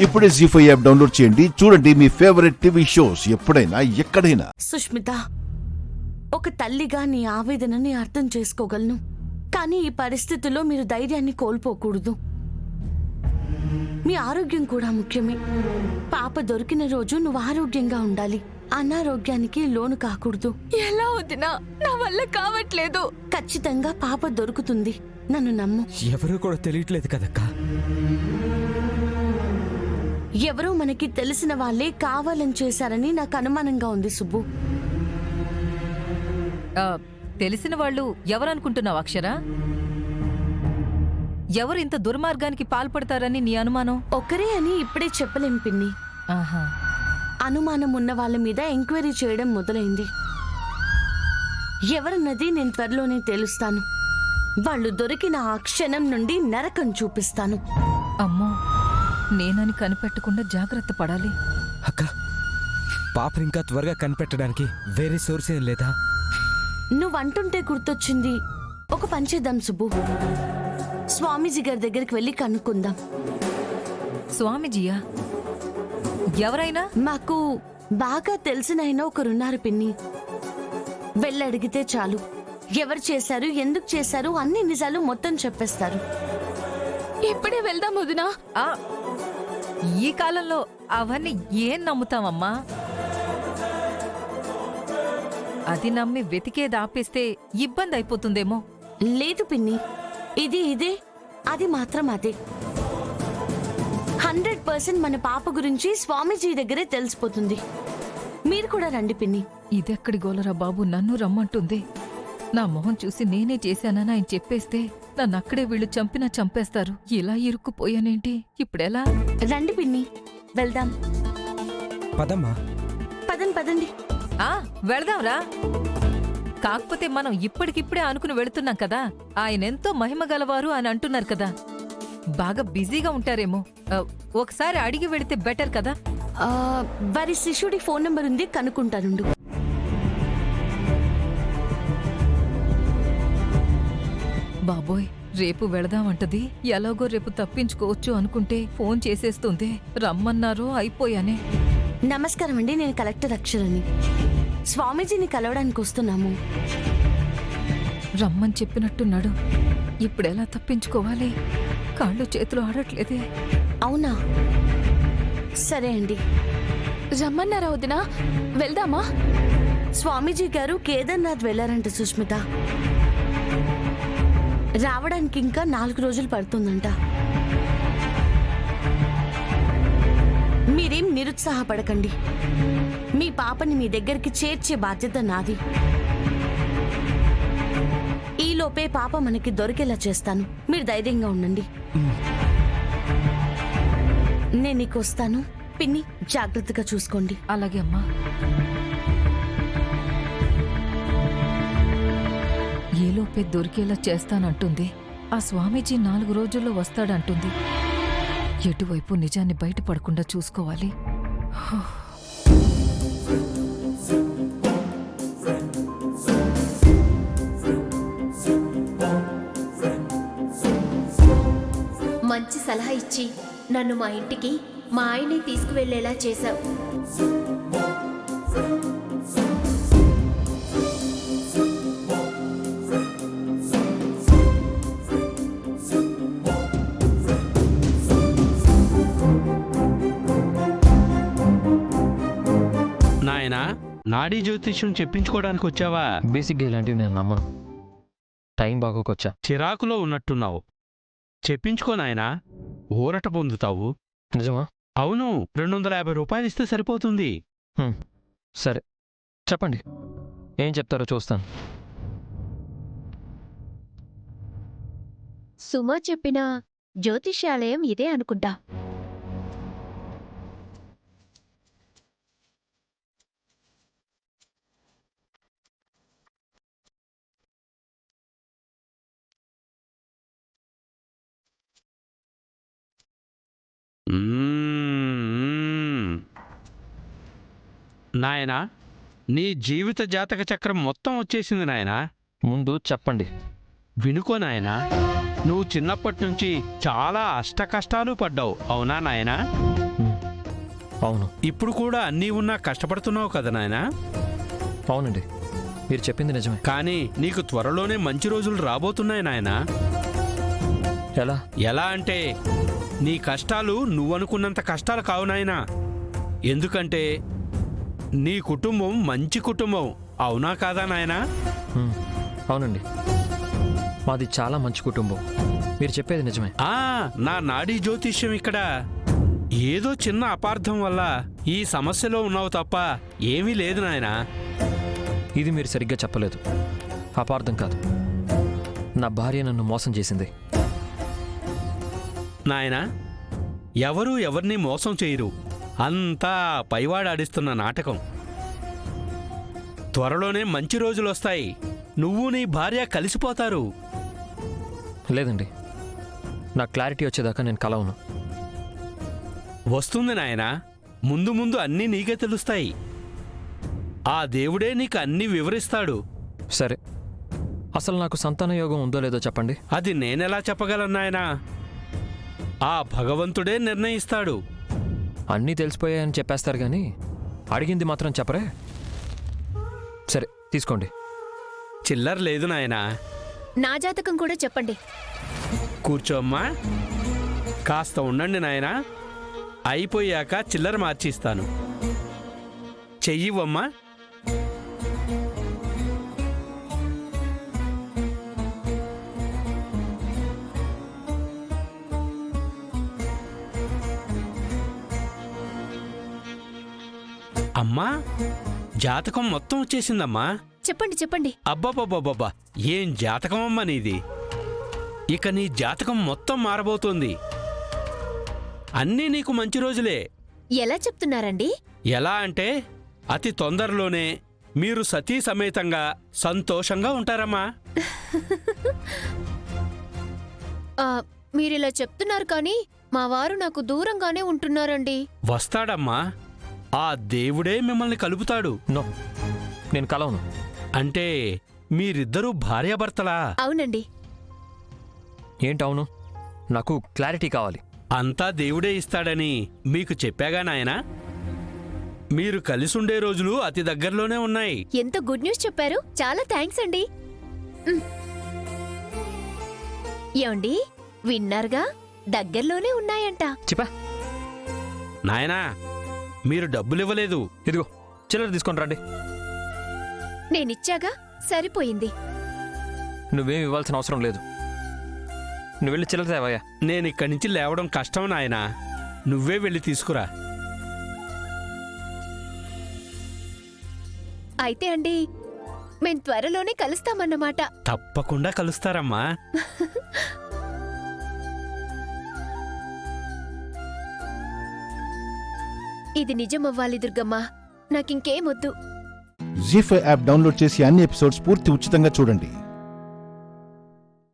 ఇప్పుడే జీ5 app download చేయండి. చూడండి మీ ఫేవరెట్ టీవీ షోస్ ఎప్పుడైనా ఎక్కడైనా. సుష్మిత, ఒక తల్లిగా నీ ఆవేదనని అర్థం చేసుకోగలను. కానీ ఈ పరిస్థితుల్లో మీరు ధైర్యాన్ని కోల్పోకూడదు. మీ ఆరోగ్యం కూడా ముఖ్యమే. పాప దొరికిన రోజు నువ్వు ఆరోగ్యంగా ఉండాలి. అనారోగ్యానికి లోను కాకూడదు. ఎలా వదినా, నా వల్ల కావట్లేదు. ఖచ్చితంగా పాప దొరుకుతుంది, నన్ను నమ్ము. ఎవరో కూడా తెలియట్లేదు కదక్కా. ఎవరో మనకి తెలిసిన వాళ్ళే కావాలని చేశారని నాకు అనుమానంగా ఉంది సుబ్బు. తెలిసిన వాళ్ళు ఎవరనుకుంటున్నావు అక్షర? ఎవరు ఇంత దుర్మార్గానికి పాల్పడతారని నీ అనుమానం? ఒకరే అని ఇప్పుడే చెప్పలేం పిన్ని. ఆహా. అనుమానం ఉన్న వాళ్ళ మీద ఎంక్వైరీ చేయడం మొదలైంది. ఎవరన్నది నేను త్వరలోనే తెలుస్తాను. వాళ్ళు దొరికిన ఆ క్షణం నుండి నరకం చూపిస్తాను. అమ్మో, నేనని కనిపెట్టకుండా జాగ్రత్త పడాలి. అక్క, పాపని ఇంకా త్వరగా కనిపెట్టడానికి వేరే సోర్స్ ఏం లేదా? నువ్వంటుంటే గుర్తొచ్చింది. ఒక పని చేద్దాం సుబ్బు, స్వామీజీ గారి దగ్గరికి వెళ్ళి కనుక్కుందాం. స్వామీజీయా? ఎవరైనా? మాకు బాగా తెలిసిన ఒకరున్నారు పిన్ని. వెళ్ళడిగితే చాలు. ఎవరు చేశారు, ఎందుకు చేశారు, అన్ని నిజాలు మొత్తం చెప్పేస్తారు. ఇప్పుడే వెళ్దాం వదినా. ఆ, ఈ కాలంలో అవన్నీ ఏం నమ్ముతామమ్మా? అది నమ్మి వెతికేది ఆపేస్తే ఇబ్బంది అయిపోతుందేమో. లేదు పిన్ని, ఇది ఇదే, అది మాత్రం అదే. 100% మన పాప గురించి స్వామీజీ దగ్గరే తెలిసిపోతుంది. మీరు కూడా రండి పిన్ని. ఇదెక్కడి గోలరా బాబు, నన్ను రమ్మంటుంది. నా మొహం చూసి నేనే చేశానని ఆయన చెప్పేస్తే నన్ను అక్కడే వీళ్ళు చంపినా చంపేస్తారు. ఇలా ఇరుక్కుపోయానేంటి? ఇప్పుడెలా? రండి పిన్ని, వెళ్దాం. పదమ్మా. పదండి. వెళదాంరా. కాకపోతే మనం ఇప్పటికిప్పుడే అనుకుని వెళుతున్నాం కదా. ఆయనెంతో మహిమ గలవారు అని అంటున్నారు కదా. బాగా బిజీగా ఉంటారేమో. ఒకసారి అడిగి వెళితే బెటర్ కదా. వారి శిష్యుడి ఫోన్ నంబర్ ఉంది, కనుక్కుంటానుండు. బాబోయ్, రేపు వెళదామంటది. ఎలాగో రేపు తప్పించుకోవచ్చు అనుకుంటే ఫోన్ చేసేస్తుంది. రమ్మన్నారో అయిపోయానే. నమస్కారం అండి, నేను కలెక్టర్ అక్షరని. స్వామీజీని కలవడానికి వస్తున్నాము. రమ్మని చెప్పినట్టున్నాడు. ఇప్పుడెలా తప్పించుకోవాలి? కాళ్ళు చేతులు ఆడట్లేదే. అవునా? సరే అండి. రమ్మన్నారా వదినా? వెళ్దామా? స్వామీజీ గారు కేదార్నాథ్ వెళ్లారంట సుష్మిత. రావడానికి ఇంకా 4 రోజులు పడుతుందంట. మీరేం నిరుత్సాహపడకండి. మీ పాపని మీ దగ్గరికి చేర్చే బాధ్యత నాది. ఈలోపే పాప మనకి దొరికేలా చేస్తాను. మీరు ధైర్యంగా ఉండండి. నేను నీకు వస్తాను. పిన్ని, జాగ్రత్తగా చూసుకోండి. అలాగే అమ్మా. ఏలోపే దొరికేలా చేస్తానంటుంది. ఆ స్వామీజీ 4 రోజుల్లో వస్తాడంటుంది. ఎటువైపు నిజాన్ని బయటపడకుండా చూసుకోవాలి. మంచి సలహా ఇచ్చి నన్ను మా ఇంటికి మా ఆయన్ని తీసుకువెళ్లేలా చేశావు. నాయనా, నాడీ జ్యోతిష్యం చెప్పించుకోవడానికి వచ్చావా? బేసిక్గా ఇలాంటివి నేను నమ్మను. టైం బాగోకొచ్చా. చిరాకులో ఉన్నట్టున్నావు. చెప్పించుకో నాయనా, ఊరట పొందుతావు. నిజమా? అవును, 250 రూపాయలు ఇస్తే సరిపోతుంది. సరే, చెప్పండి, ఏం చెప్తారో చూస్తాను. సుమా చెప్పిన జ్యోతిష్యాలయం ఇదే అనుకుంటా. నాయనా, నీ జీవిత జాతక చక్రం మొత్తం వచ్చేసింది నాయనా. ముందు చెప్పండి, వినుకో నాయనా, నువ్వు చిన్నప్పటి నుంచి చాలా అష్టకష్టాలు పడ్డావు, అవునా నాయనా? అవును. ఇప్పుడు కూడా అన్నీ ఉన్నా కష్టపడుతున్నావు కదా నాయనా? అవునండి, మీరు చెప్పింది నిజమే. కానీ నీకు త్వరలోనే మంచి రోజులు రాబోతున్నాయి నాయనా. ఎలా? ఎలా అంటే నీ కష్టాలు నువ్వనుకున్నంత కష్టాలు కావు నాయనా. ఎందుకంటే నీ కుటుంబం మంచి కుటుంబం, అవునా కాదా నాయనా? హ్మ్. అవునండి, మాది చాలా మంచి కుటుంబం. మీరు చెప్పేది నిజమే. నా నాడీ జ్యోతిష్యం ఇక్కడ ఏదో చిన్న అపార్థం వల్ల ఈ సమస్యలో ఉన్నావు తప్ప ఏమీ లేదు నాయనా. ఇది మీరు సరిగ్గా చెప్పలేదు. అపార్థం కాదు, నా భార్య నన్ను మోసం చేసింది. నాయనా, ఎవరూ ఎవరిని మోసం చేయరు, అంతా పైవాడాడిస్తున్న నాటకం. త్వరలోనే మంచి రోజులొస్తాయి, నువ్వు నీ భార్య కలిసిపోతారు. లేదండి, నా క్లారిటీ వచ్చేదాకా నేను కలవను. వస్తుంది నాయనా, ముందు ముందు అన్నీ నీకే తెలుస్తాయి. ఆ దేవుడే నీకు అన్నీ వివరిస్తాడు. సరే, అసలు నాకు సంతాన యోగం ఉందో లేదో చెప్పండి. అది నేనెలా చెప్పగలను నాయనా? ఆ భగవంతుడే నిర్ణయిస్తాడు. అన్నీ తెలిసిపోయాయని చెప్పేస్తారు కానీ అడిగింది మాత్రం చెప్పరే. సరే, తీసుకోండి. చిల్లర లేదు నాయనా. నా జాతకం కూడా చెప్పండి. కూర్చోమ్మా, కాస్త ఉండండి నాయనా, అయిపోయాక చిల్లర మార్చిస్తాను. చెయ్యివమ్మా. అమ్మా, జాతకం మొత్తం వచ్చేసిందమ్మా. చెప్పండి చెప్పండి. అబ్బబ్బబ్బబ్బబ్బా, ఏం జాతకం అమ్మా నీది! ఇక నీ జాతకం మొత్తం మారబోతోంది. అన్నీ నీకు మంచి రోజులే. ఎలా చెప్తున్నారండి? ఎలా అంటే అతి తొందరలోనే మీరు సతీ సమేతంగా సంతోషంగా ఉంటారమ్మా. మీరిలా చెప్తున్నారు కానీ మా వారు నాకు దూరంగానే ఉంటున్నారండి. వస్తాడమ్మా, ఆ దేవుడే మిమ్మల్ని కలుపుతాడు. నో, నేను కలవను. అంటే మీరిద్దరూ భార్యాభర్తలా? అవునండి. ఏంటవును? నాకు క్లారిటీ కావాలి. అంతా దేవుడే ఇస్తాడని మీకు చెప్పాగా నాయనా. మీరు కలిసుండే రోజులు అతి దగ్గరలోనే ఉన్నాయి. ఎంత గుడ్ న్యూస్ చెప్పారు, చాలా థ్యాంక్స్ అండి. ఏమండి, విన్నారుగా, దగ్గరలోనే ఉన్నాయంట. చెప్పా నాయనా, మీరు డబ్బులివ్వలేదు. ఇదిగో చిల్లర తీసుకొని రండి. నేనిచ్చాగా, సరిపోయింది. నువ్వేం ఇవ్వాల్సిన అవసరం లేదు. నువ్వు వెళ్ళి చిల్లర తేవయ్యా. నేనిక్కడి నుంచి లేవడం కష్టం నాయనా, నువ్వే వెళ్ళి తీసుకురా. అయితే అండి, మేం త్వరలోనే కలుస్తామన్నమాట. తప్పకుండా కలుస్తారమ్మా. ఇది నిజమవ్వాలి దుర్గమ్మ, నాకింకేమొద్దు. జీ5 యాప్ డౌన్లోడ్ చేసి అన్ని ఎపిసోడ్స్ పూర్తి ఉచితంగా చూడండి.